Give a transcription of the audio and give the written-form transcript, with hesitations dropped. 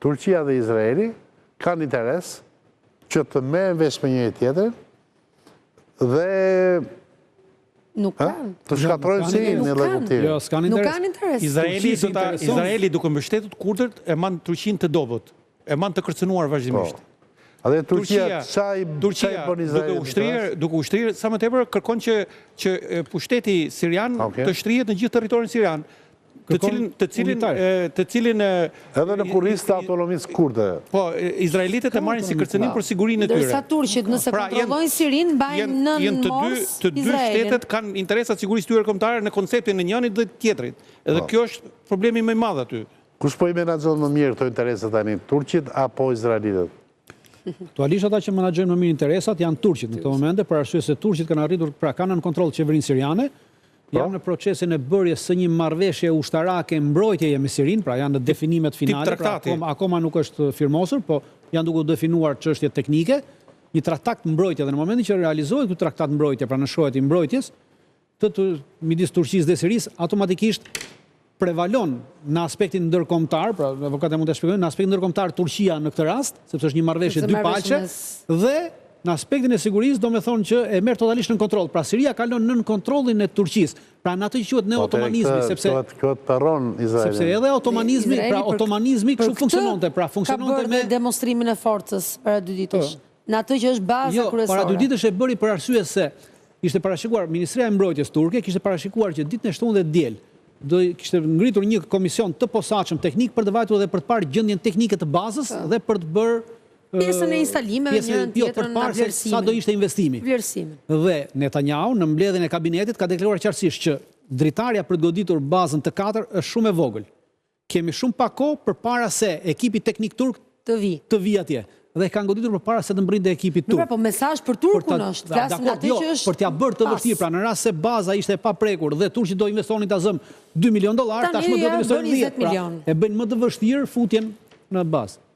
Turqia dhe Izraeli kanë interes që të merren vesh me njëri tjetrin dhe Nuk kanë. të shkatrojnë Sirinë në lëkutimin. Jo, s'kan Nuk interes. kanë interes. Izraeli duke mbështetur kurdët e man Turqinë të dobët, e man të kërcënuar vazhdimisht. A dhe Turqia çaj bën Izraeli? Duke ushtrirë, sa më tepër kërkon që pushteti sirian të shtrihet në gjithë territorin sirian, të cilin edhe në kurrizë të autonomisë kurde. Po, izraelitët e marrin si kërcënim për sigurinë e tyre. Dërsa turqit nëse kontrollojnë Sirinë mbajnë nën mos të dy shtetet kanë interesat sigurisë tyre kombëtare në konceptin e njënit dhe tjetrit. Edhe kjo është problemi më i madh aty. Kush po i menaxhon më mirë këto interese tani, turqit apo izraelitët? Aktualisht ata që menaxhojnë më mirë interesat janë turqit në këto momente, për arsye se turqit kanë arritur, pra kanë në kontroll qeverinë siriane, janë në procesin e bërjes së një marrëveshje ushtarake mbrojtjeje me Sirinë, pra janë në definimet finale, pra akoma nuk është firmosur, po janë duke definuar çështje teknike, një traktat mbrojtje dhe në momentin që realizohet ky traktat mbrojtje, pra në shohet i mbrojtjes, midis Turqisë dhe Sirisë, automatikisht prevalon në aspektin ndërkombëtar, pra avokatja mund të shpjegojë, në aspektin ndërkombëtar Turqia në këtë rast, sepse është një marrëveshje dypalçe, dhe në aspektin e sigurisë do me thonë që e merr totalisht në kontroll. Pra Siria kalon nën kontrollin e Turqisë. Pra në atë që quhet neo-otomanizmi, sepse kjo perron Izraelin. Sepse edhe otomanizmi, pra otomanizmi kështu funksiononte, pra funksiononte me demonstrimin e forcës para 2 ditësh. Në atë që është baza kryesore. Para 2 ditësh e bëri për arsye se ishte parashikuar Ministria e Mbrojtjes turke, kishte parashikuar që ditën e shtunë dhe diel do kishte ngritur një komision të posaçëm teknik për të vajtur dhe për të parë gjendjen teknike të bazës dhe për të bërë pjesën e instalimeve njërën tjetërën në vlerësimin. Sa do ishte investimi. Dhe Netanyahu në mbledhjen e kabinetit ka deklaruar qartësisht që dritarja për të goditur bazën të 4 është shumë e vogël. Kemi shumë pak kohë përpara se ekipi teknik turk të vi atje. Dhe kanë goditur përpara se të mbrinte ekipi turk. Po mesazh për turkun është, flasin atë që është. Për t'ia bërë të vështirë, pra në rast se baza ishte e paprekur dhe turqit do investonin ta zëm $2 milion, tashmë do të investonin 10. E bëjnë më të vështirë futjen në bazë.